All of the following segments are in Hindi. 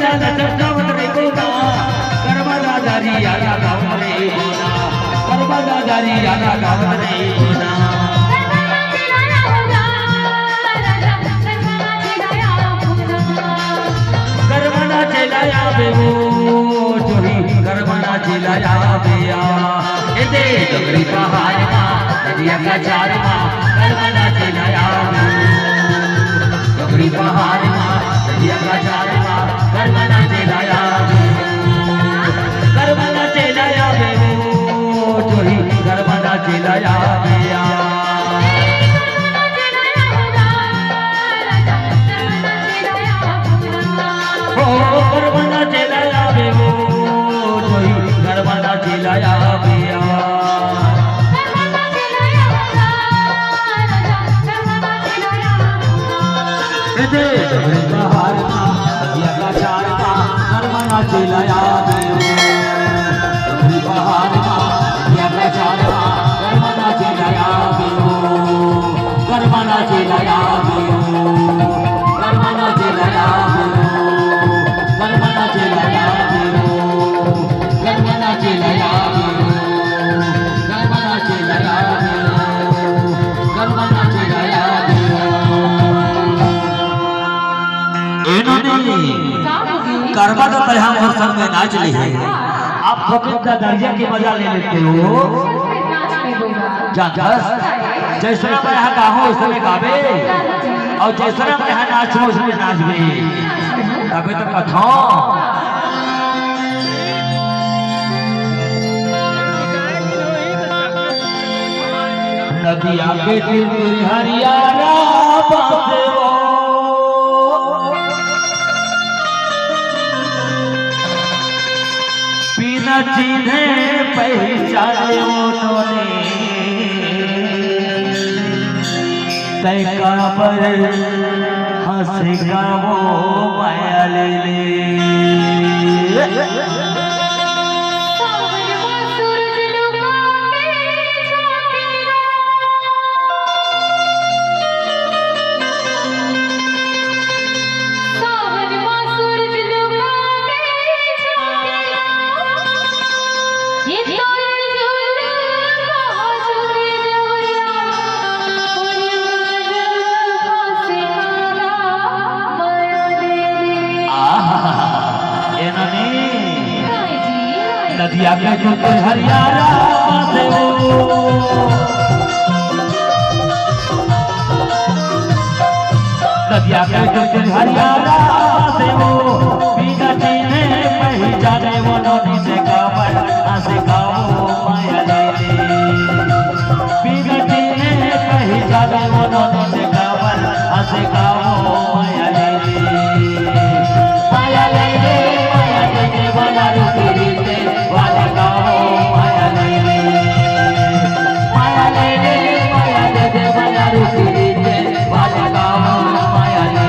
लचकता लचकता रे बोला करबला दारी आला गाँव रे बोला करबला दारी आला गाँव रे बोला करबला चलाया बेवो जोही करबला चलाया बेया ए दे डगरी पहाड़ मा नदिया का चार मा करबला चलाया डगरी पहाड़ मा नदिया का चार मा करबला चलाया करबला चलाया बेवो जोही करबला चलाया बेया करबला चलाया बेवो जोही करबला चलाया बेया दे डगरी पहाड़ मा नदिया का चार मा करबला चलाया बेवो डगरी पहाड़ मा नदिया का चार मा करबला चलाया बेवो करबला चलाया बेवो करबला चलाया बेवो करबला चलाया बेवो करबला चलाया बेवो करबला चलाया बेवो करबला चलाया करवा तो तरह और सब में नाच ली है आप फकीर का दर्जा की मजा ले लेते हो जैसा मैं यहाँ गाहो उसमें गावे और जैसा मैं यहाँ नाचो उसमें नाचवे तभी तो कथो नदिया के तीर हरियाणा बासे बिना चिन्हे पहचाने उन्होंने तय पर हंसेगा वो माया ले नदिया के चलते हरियाणा से वो नदिया के चलते हरियाणा से वो बिना चिन्हे पहचाने वो नदी से कावर से गाओ माया ले बिना चिन्हे पहचाने वो नदी से कावर से गाओ माया ले माया ले माया ले वाला रुकी वाले गाओ माया ले माया ले माया ले वाला रुकी वाले गाओ माया ले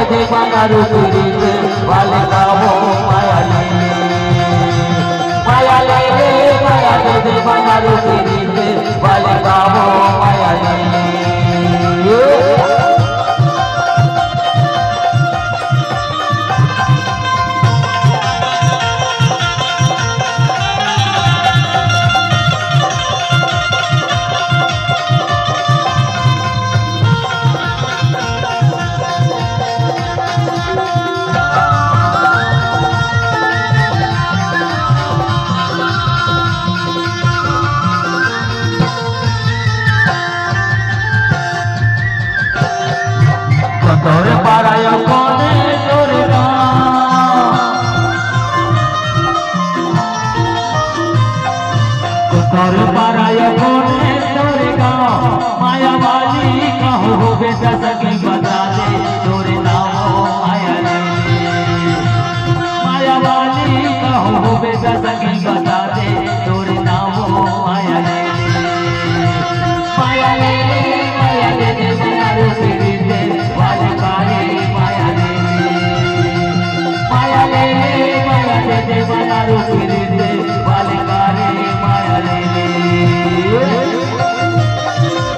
दीवाना रुकी वाले गाओ माया ले माया ले माया ले दीवाना रुकी वाले गाओ माया ले तोरे पारायो कोने तोरे तोरे पारायो कोने तोरे गाँव माया वाली कहो बेटा सके बता